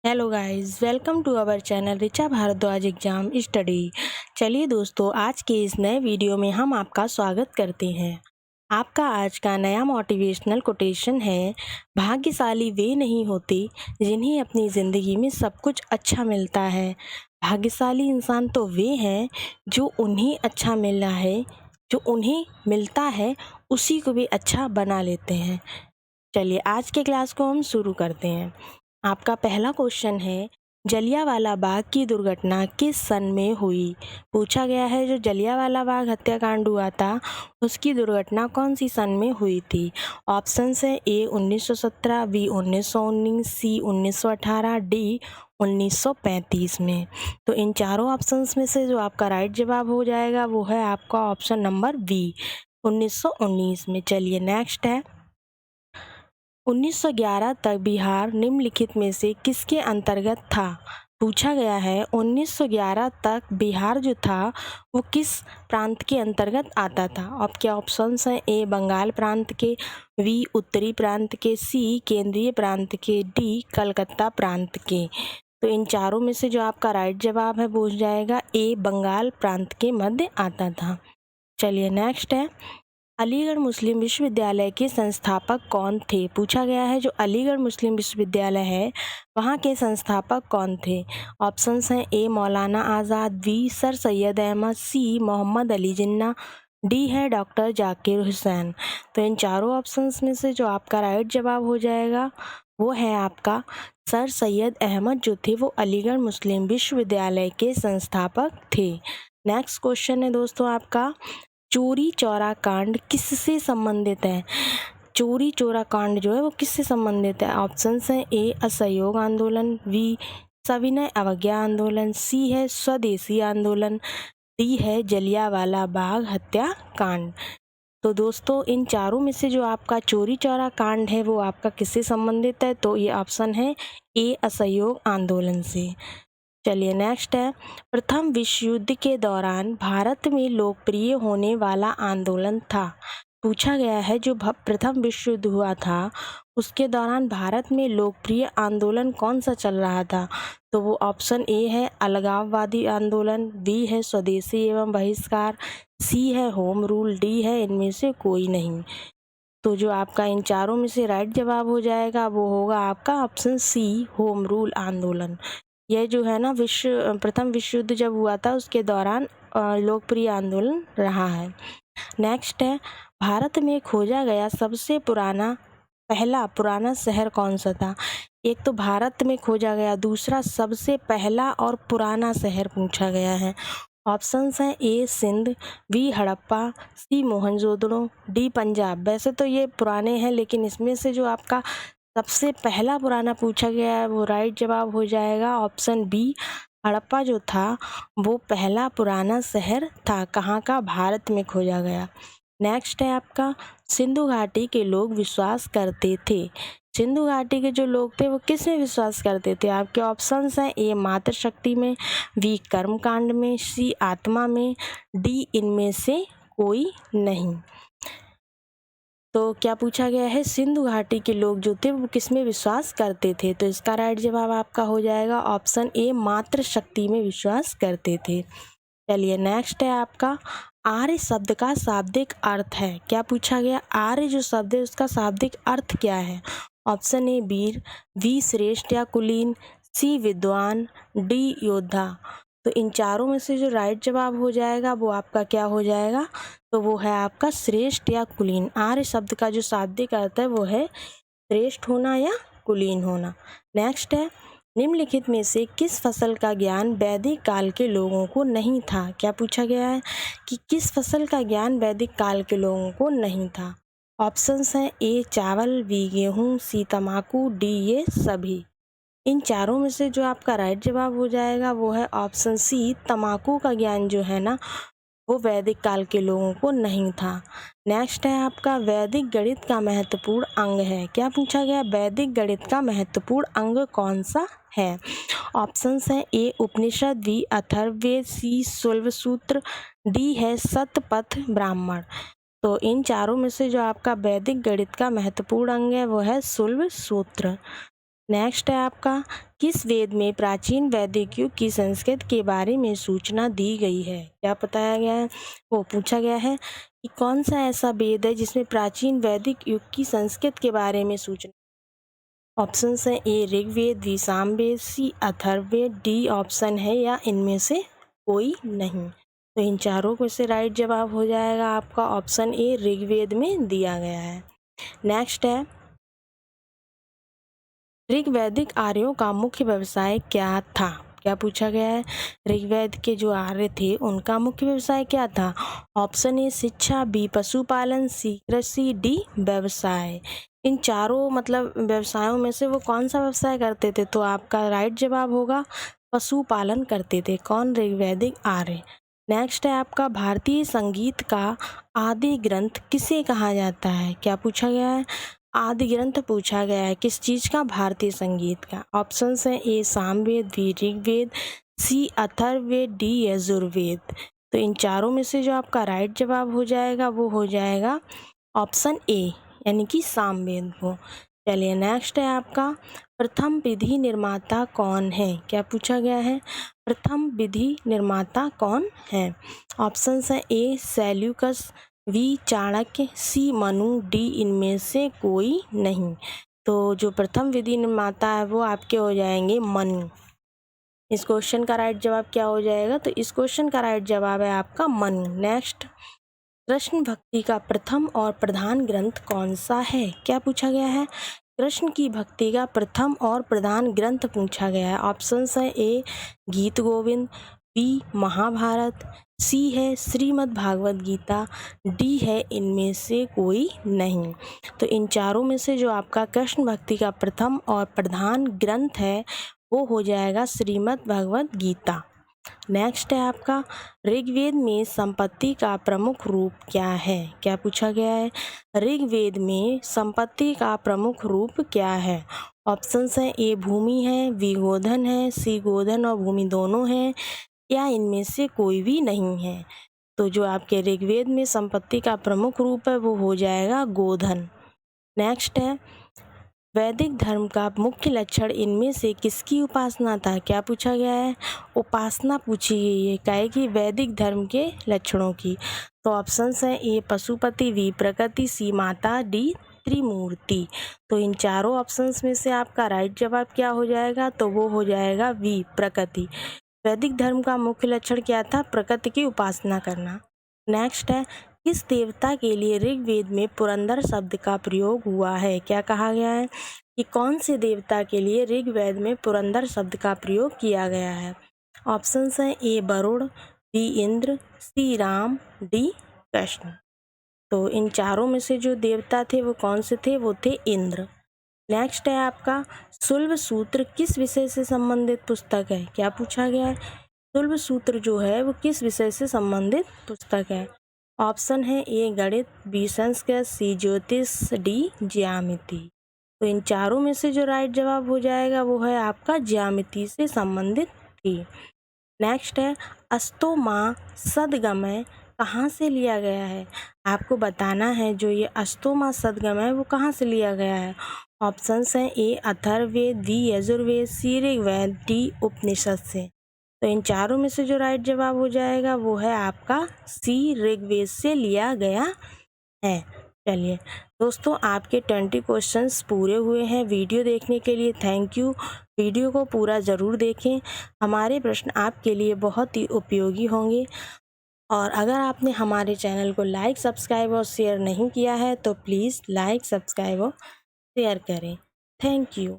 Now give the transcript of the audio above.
Hello guys, welcome to our channel Richa Bhardwaj exam study. चलिए दोस्तों, आज के इस नए वीडियो में हम आपका स्वागत करते हैं। आपका आज का नया मोटिवेशनल कोटेशन है, भाग्यशाली वे नहीं होते जिन्हें अपनी ज़िंदगी में सब कुछ अच्छा मिलता है। भाग्यशाली इंसान तो वे हैं जो उन्हें अच्छा मिल रहा है, जो उन्हें मिलता है उसी को भी अच्छा बना लेते हैं। चलिए आज के क्लास को हम शुरू करते हैं। आपका पहला क्वेश्चन है, जलियांवाला बाग की दुर्घटना किस सन में हुई? पूछा गया है जो जलियांवाला बाग हत्याकांड हुआ था उसकी दुर्घटना कौन सी सन में हुई थी? ऑप्शंस है ए 1917, बी 1919, सी 1918, डी 1935 में। तो इन चारों ऑप्शंस में से जो आपका राइट जवाब हो जाएगा वो है आपका ऑप्शन नंबर बी 1919 में। चलिए नेक्स्ट है, 1911 तक बिहार निम्नलिखित में से किसके अंतर्गत था? पूछा गया है 1911 तक बिहार जो था वो किस प्रांत के अंतर्गत आता था? आपके ऑप्शंस हैं ए बंगाल प्रांत के, बी उत्तरी प्रांत के, सी केंद्रीय प्रांत के, डी कलकत्ता प्रांत के। तो इन चारों में से जो आपका राइट जवाब है वो हो जाएगा ए बंगाल प्रांत के मध्य आता था। चलिए नेक्स्ट है, अलीगढ़ मुस्लिम विश्वविद्यालय के संस्थापक कौन थे? पूछा गया है जो अलीगढ़ मुस्लिम विश्वविद्यालय है वहाँ के संस्थापक कौन थे? ऑप्शंस हैं ए मौलाना आज़ाद, बी सर सैयद अहमद, सी मोहम्मद अली जिन्ना, डी है डॉक्टर जाकिर हुसैन। तो इन चारों ऑप्शंस में से जो आपका राइट जवाब हो जाएगा वो है आपका सर सैयद अहमद, जो थे वो अलीगढ़ मुस्लिम विश्वविद्यालय के संस्थापक थे। नेक्स्ट क्वेश्चन है दोस्तों आपका, चोरी चौरा कांड किससे संबंधित है? चोरी चौरा कांड जो है वो किससे संबंधित है? ऑप्शंस हैं ए असहयोग आंदोलन, बी सविनय अवज्ञा आंदोलन, सी है स्वदेशी आंदोलन, डी है जलियांवाला बाग हत्याकांड। तो दोस्तों इन चारों में से जो आपका चोरी चौरा कांड है वो आपका किससे संबंधित है? तो ये ऑप्शन है ए असहयोग आंदोलन से। चलिए नेक्स्ट है, प्रथम विश्व युद्ध के दौरान भारत में लोकप्रिय होने वाला आंदोलन था। पूछा गया है जो प्रथम विश्व युद्ध हुआ था उसके दौरान भारत में लोकप्रिय आंदोलन कौन सा चल रहा था? तो वो ऑप्शन ए है अलगाववादी आंदोलन, बी है स्वदेशी एवं बहिष्कार, सी है होम रूल, डी है इनमें से कोई नहीं। तो जो आपका इन चारों में से राइट जवाब हो जाएगा वो होगा आपका ऑप्शन सी होम रूल आंदोलन। यह जो है ना प्रथम विश्व युद्ध जब हुआ था उसके दौरान लोकप्रिय आंदोलन रहा है। नेक्स्ट है, भारत में खोजा गया सबसे पहला पुराना शहर कौन सा था? एक तो भारत में खोजा गया, दूसरा सबसे पहला और पुराना शहर पूछा गया है। ऑप्शंस हैं ए सिंध, बी हड़प्पा, सी मोहनजोदड़ो, डी पंजाब। वैसे तो ये पुराने हैं लेकिन इसमें से जो आपका सबसे पहला पुराना पूछा गया है वो राइट जवाब हो जाएगा ऑप्शन बी हड़प्पा जो था वो पहला पुराना शहर था। कहाँ का? भारत में खोजा गया। नेक्स्ट है आपका, सिंधु घाटी के लोग विश्वास करते थे। सिंधु घाटी के जो लोग थे वो किस में विश्वास करते थे? आपके ऑप्शंस हैं ए मातृशक्ति में, बी कर्मकांड में, सी आत्मा में, डी इनमें से कोई नहीं। तो क्या पूछा गया है, सिंधु घाटी के लोग जो थे वो किस में विश्वास करते थे? तो इसका राइट जवाब आपका हो जाएगा ऑप्शन ए मातृशक्ति में विश्वास करते थे। चलिए नेक्स्ट है आपका, आर्य शब्द का शाब्दिक अर्थ है। क्या पूछा गया? आर्य जो शब्द है उसका शाब्दिक अर्थ क्या है? ऑप्शन ए वीर, बी श्रेष्ठ या कुलीन, सी विद्वान, डी योद्धा। तो इन चारों में से जो राइट जवाब हो जाएगा वो आपका क्या हो जाएगा? तो वो है आपका श्रेष्ठ या कुलीन। आर्य शब्द का जो शाब्दिक अर्थ है वो है श्रेष्ठ होना या कुलीन होना। नेक्स्ट है, निम्नलिखित में से किस फसल का ज्ञान वैदिक काल के लोगों को नहीं था? क्या पूछा गया है कि किस फसल का ज्ञान वैदिक काल के लोगों को नहीं था? ऑप्शंस हैं ए चावल, बी गेहूँ, सी तम्बाकू, डी ये सभी। इन चारों में से जो आपका राइट जवाब हो जाएगा वो है ऑप्शन सी तम्बाकू का ज्ञान जो है ना वो वैदिक काल के लोगों को नहीं था। नेक्स्ट है आपका, वैदिक गणित का महत्वपूर्ण अंग है। क्या पूछा गया? वैदिक गणित का महत्वपूर्ण अंग कौन सा है? ऑप्शंस हैं ए उपनिषद, बी अथर्ववेद, सी शैव सूत्र, डी है शतपथ ब्राह्मण। तो इन चारों में से जो आपका वैदिक गणित का महत्वपूर्ण अंग है वो है शैव सूत्र। नेक्स्ट है आपका, किस वेद में प्राचीन वैदिक युग की संस्कृति के बारे में सूचना दी गई है? क्या बताया गया है? वो पूछा गया है कि कौन सा ऐसा वेद है जिसमें प्राचीन वैदिक युग की संस्कृति के बारे में सूचना। ऑप्शन है ए ऋग्वेद, बी सामवेद, सी अथर्ववेद, डी ऑप्शन है या इनमें से कोई नहीं। तो इन चारों में से राइट जवाब हो जाएगा आपका ऑप्शन ए ऋग्वेद में दिया गया है। नेक्स्ट है, ऋग्वैदिक आर्यों का मुख्य व्यवसाय क्या था? क्या पूछा गया है? ऋग्वेद के जो आर्य थे उनका मुख्य व्यवसाय क्या था? ऑप्शन ए शिक्षा, बी पशुपालन, सी कृषि, डी व्यवसाय। इन चारों मतलब व्यवसायों में से वो कौन सा व्यवसाय करते थे? तो आपका राइट जवाब होगा पशुपालन करते थे। कौन? ऋग्वैदिक आर्य। नेक्स्ट है आपका, भारतीय संगीत का आदि ग्रंथ किसे कहा जाता है? क्या पूछा गया है? आदि ग्रंथ पूछा गया है किस चीज का? भारतीय संगीत का। ऑप्शन है ए सामवेद, बी ऋग्वेद, सी अथर्ववेद, डी यजुर्वेद। तो इन चारों में से जो आपका राइट जवाब हो जाएगा वो हो जाएगा ऑप्शन ए यानी कि सामवेद को। चलिए नेक्स्ट है आपका, प्रथम विधि निर्माता कौन है? क्या पूछा गया है? प्रथम विधि निर्माता कौन है? ऑप्शन है A Seleucus, B Chanakya, C Manu, D इनमें से कोई नहीं। तो जो प्रथम विधि निर्माता है वो आपके हो जाएंगे मनु। इस क्वेश्चन का राइट जवाब क्या हो जाएगा? तो इस क्वेश्चन का राइट जवाब है आपका मनु। नेक्स्ट, कृष्ण भक्ति का प्रथम और प्रधान ग्रंथ कौन सा है? क्या पूछा गया है? कृष्ण की भक्ति का प्रथम और प्रधान ग्रंथ पूछा गया है। ऑप्शन है ए गीत गोविंद, बी महाभारत, सी है श्रीमद् भागवत गीता, डी है इनमें से कोई नहीं। तो इन चारों में से जो आपका कृष्ण भक्ति का प्रथम और प्रधान ग्रंथ है वो हो जाएगा श्रीमद् भागवत गीता। नेक्स्ट है आपका, ऋग्वेद में संपत्ति का प्रमुख रूप क्या है? क्या पूछा गया है? ऋग्वेद में संपत्ति का प्रमुख रूप क्या है? ऑप्शन है ए भूमि है, बी गोधन है, सी गोधन और भूमि दोनों है, या इनमें से कोई भी नहीं है। तो जो आपके ऋग्वेद में संपत्ति का प्रमुख रूप है वो हो जाएगा गोधन। नेक्स्ट है, वैदिक धर्म का मुख्य लक्षण इनमें से किसकी उपासना था? क्या पूछा गया है? उपासना पूछी गई है क्या कि वैदिक धर्म के लक्षणों की। तो ऑप्शंस हैं ए पशुपति, बी प्रकृति, सी माता, डी त्रिमूर्ति। तो इन चारों ऑप्शंस में से आपका राइट जवाब क्या हो जाएगा? तो वो हो जाएगा बी प्रकृति। वैदिक धर्म का मुख्य लक्षण क्या था? प्रकृति की उपासना करना। नेक्स्ट है, किस देवता के लिए ऋग्वेद में पुरंदर शब्द का प्रयोग हुआ है? क्या कहा गया है कि कौन से देवता के लिए ऋग्वेद में पुरंदर शब्द का प्रयोग किया गया है? ऑप्शन है ए वरुण, बी इंद्र, सी राम, डी कृष्ण। तो इन चारों में से जो देवता थे वो कौन से थे? वो थे इंद्र। नेक्स्ट है आपका, शुल्ब सूत्र किस विषय से संबंधित पुस्तक है? क्या पूछा गया है? शुल्ब सूत्र जो है वो किस विषय से संबंधित पुस्तक है? ऑप्शन है ए गणित, बी संस्कृत, सी ज्योतिष, डी ज्यामिति। तो इन चारों में से जो राइट जवाब हो जाएगा वो है आपका ज्यामिति से संबंधित थी। नेक्स्ट है, अस्तोमा सदगमय कहाँ से लिया गया है? आपको बताना है जो ये अस्तोमा सदगमय है वो कहाँ से लिया गया है। ऑप्शंस हैं ए अथर्ववेद, बी यजुर्वेद, सी ऋग्वेद, डी उपनिषद से। तो इन चारों में से जो राइट जवाब हो जाएगा वो है आपका सी ऋग्वेद से लिया गया है। चलिए दोस्तों, आपके 20 क्वेश्चंस पूरे हुए हैं। वीडियो देखने के लिए थैंक यू। वीडियो को पूरा ज़रूर देखें, हमारे प्रश्न आपके लिए बहुत ही उपयोगी होंगे। और अगर आपने हमारे चैनल को लाइक, सब्सक्राइब और शेयर नहीं किया है तो प्लीज़ लाइक, सब्सक्राइब और शेयर करें। Thank you.